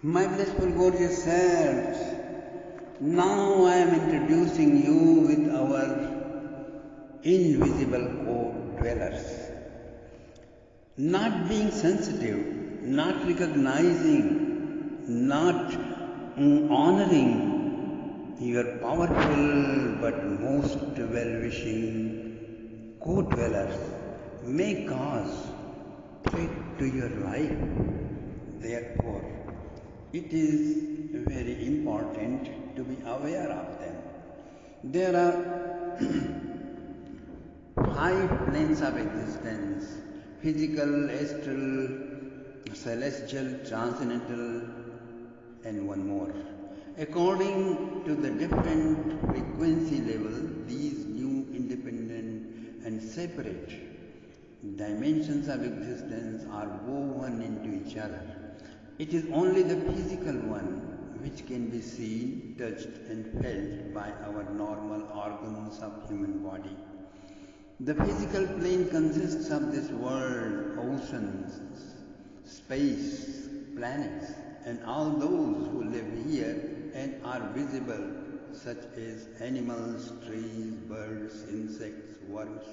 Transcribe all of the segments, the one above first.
My blissful gorgeous selves, now I am introducing you with our invisible code dwellers. Not being sensitive, not recognizing, not honoring your powerful but most well-wishing code dwellers may cause threat to your life. Therefore, it is very important to be aware of them. There are 5 planes of existence: physical, astral, celestial, transcendental, and one more. According to the different frequency level, these new independent and separate dimensions of existence are woven into each other. It is only the physical one which can be seen, touched and felt by our normal organs of human body. The physical plane consists of this world, oceans, space, planets, and all those who live here and are visible, such as animals, trees, birds, insects, worms,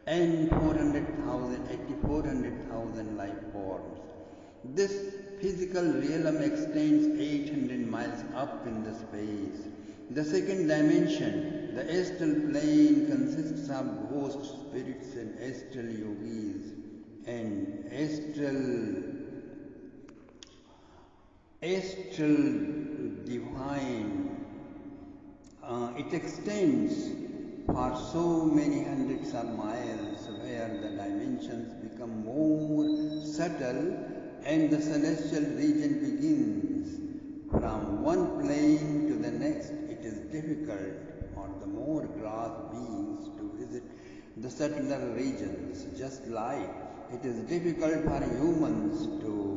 and 400,000 life forms. This physical realm extends 800 miles up in the space. The second dimension, the astral plane, consists of ghost spirits and astral yogis and astral divine. It extends for so many hundreds of miles, where the dimensions become more subtle and the celestial region begins. From one plane to the next, it is difficult for the more gross beings to visit the subtler regions, just like it is difficult for humans to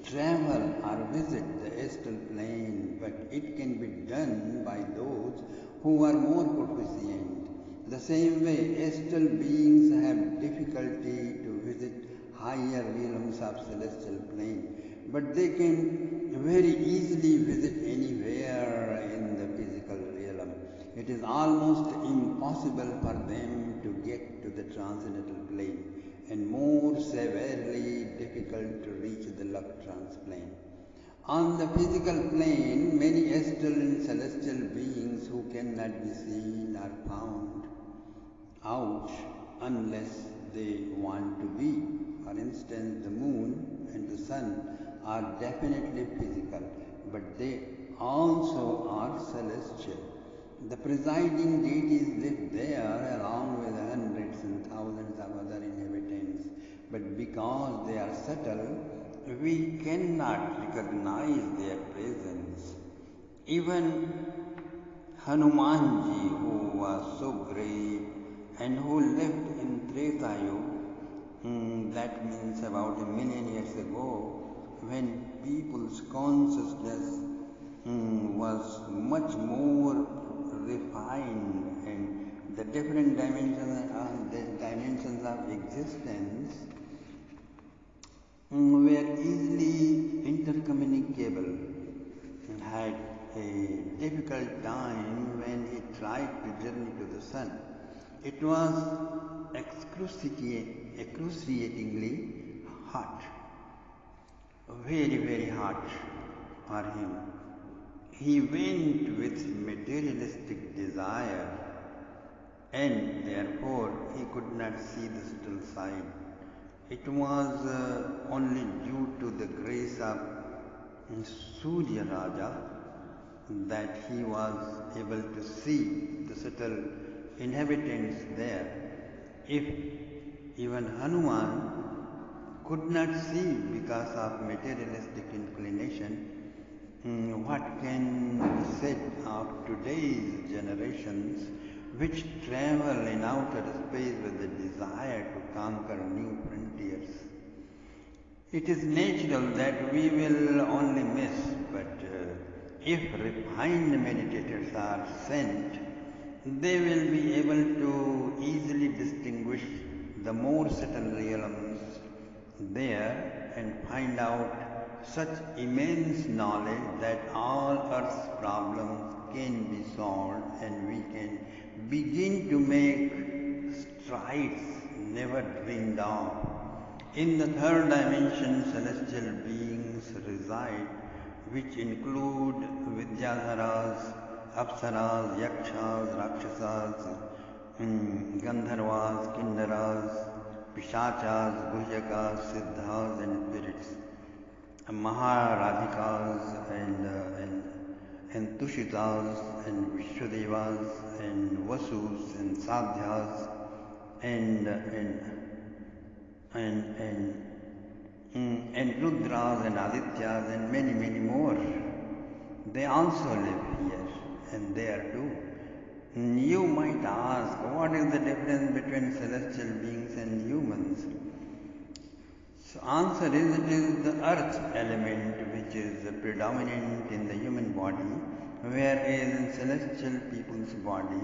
travel or visit the astral plane, but it can be done by those who are more proficient. The same way, astral beings have difficulty to visit higher realms of celestial plane, but they can very easily visit anywhere in the physical realm. It is almost impossible for them to get to the transcendental plane, and more severely difficult to reach the love trans plane. On the physical plane, many astral and celestial beings who cannot be seen are found out unless they want to be. For instance, the moon and the sun are definitely physical, but they also are celestial. The presiding deities live there along with hundreds and thousands of other inhabitants, but because they are subtle, we cannot recognize their presence. Even Hanumanji, who was so great and who lived in Treta Yuga, that means about 1,000,000 years ago, when people's consciousness was much more refined and the different dimensions of existence were easily intercommunicable, and had a difficult time when he tried to journey to the sun. It was excruciatingly hot, very, very hot for him. He went with materialistic desire, and therefore he could not see the subtle side. It was only due to the grace of Surya Raja that he was able to see the subtle inhabitants there. If even Hanuman could not see because of materialistic inclination, what can be said of today's generations which travel in outer space with the desire to conquer new frontiers? It is natural that we will only miss, but if refined meditators are sent, they will be able to easily distinguish the more subtle realms there and find out such immense knowledge that all earth's problems can be solved and we can begin to make strides never dreamed of. In the third dimension, celestial beings reside, which include Vidyadharas, Apsaras, Yakshas, Rakshasas, Gandharvas, Kinnaras, Pishachas, Guhyakas, Siddhas and spirits, Maharadhikas and Tushitas and Vishwadevas and Vasus and Sadhyas and Rudras and Adityas and many more. They also live here and there too. You might ask, what is the difference between celestial beings and humans? So answer is, it is the earth element which is predominant in the human body, whereas in celestial people's body,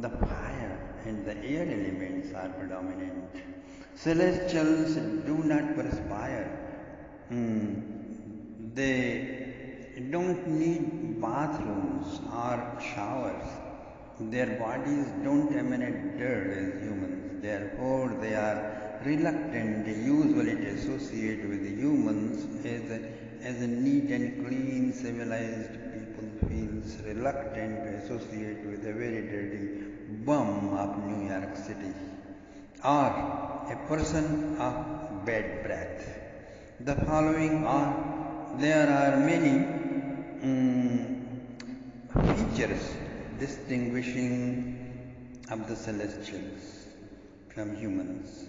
the fire and the air elements are predominant. Celestials do not perspire. They don't need bathrooms or showers. Their bodies don't emanate dirt as humans. Therefore, they are reluctant usually to associate with humans as a neat and clean civilized people feels reluctant to associate with a very dirty bum of New York City or a person of bad breath. The following there are many features distinguishing of the celestials from humans.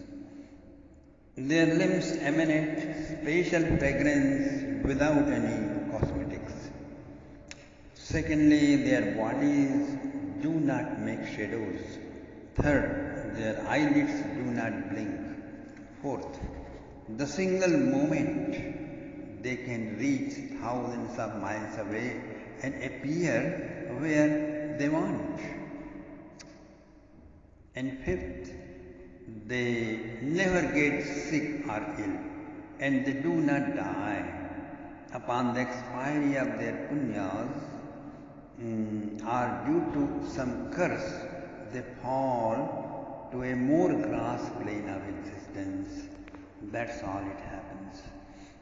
Their limbs emanate special fragrance without any cosmetics. Secondly, their bodies do not make shadows. Third, their eyelids do not blink. Fourth, the single moment they can reach thousands of miles away and appear where they want. And fifth, they never get sick or ill, and they do not die. Upon the expiry of their punyas, or due to some curse, they fall to a more gross plane of existence. That's all it happens.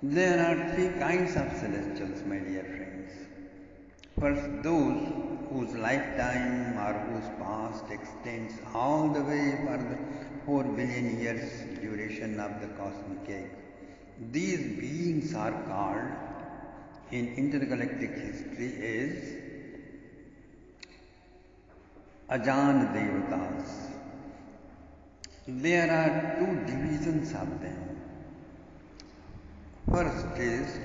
There are three kinds of celestials, my dear friends. First, those whose lifetime or whose past extends all the way for the 4 billion years duration of the cosmic age. These beings are called in intergalactic history as Ajan Devatas. There are two divisions of them. First is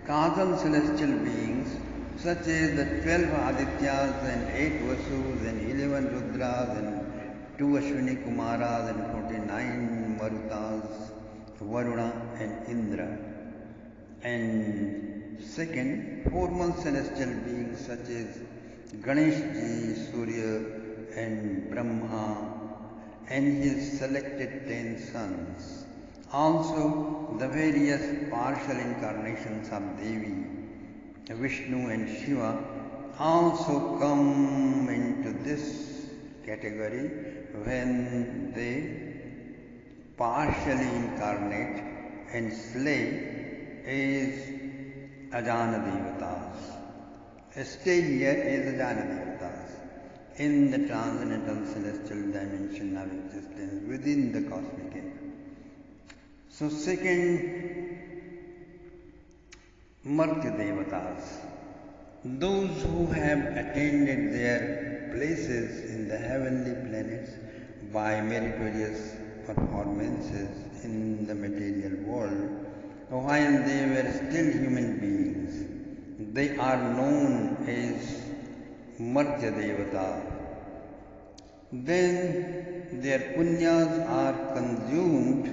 causal celestial beings such as the 12 Adityas and 8 Vasus and 11 Rudras and 2 Ashwini Kumaras and 49 Marutas, Varuna and Indra. And second, formal celestial beings such as Ganeshji, Surya and Brahma and his selected 10 sons. Also, the various partial incarnations of Devi, Vishnu and Shiva also come into this category when they partially incarnate and slay as Ajana Devatas. Stay here as Ajana Devatas in the transcendental celestial dimension of existence within the cosmic age. So second, Martya Devatas, those who have attained their places in the heavenly planets by meritorious performances in the material world, while they were still human beings, they are known as Martya Devata. Then their punyas are consumed.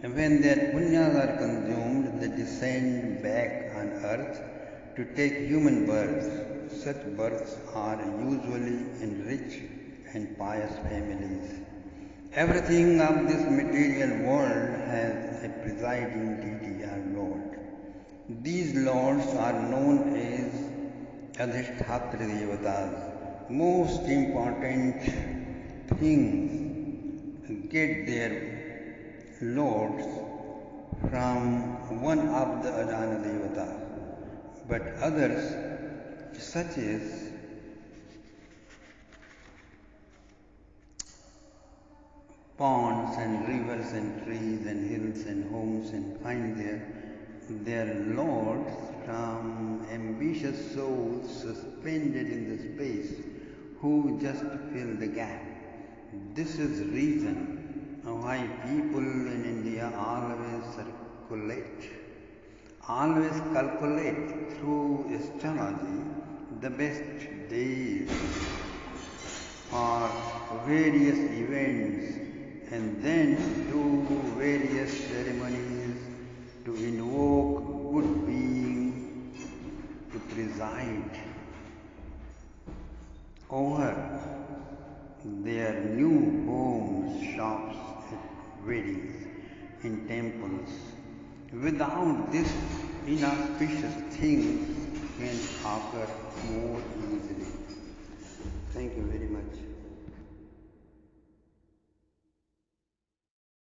And when their punyas are consumed, they descend back on earth to take human births. Such births are usually in rich and pious families. Everything of this material world has a presiding deity or Lord. These lords are known as Adhisthatra Devatas. Most important things get their lords from one of the Adana Devatas, but others, such as ponds and rivers and trees and hills and homes, and find their lords from ambitious souls suspended in the space who just fill the gap. This is reason why people in India always calculate through astrology the best days for various events, and then do various ceremonies to invoke good being to preside over their new homes, shops, weddings, in temples. Without this, inauspicious things can occur more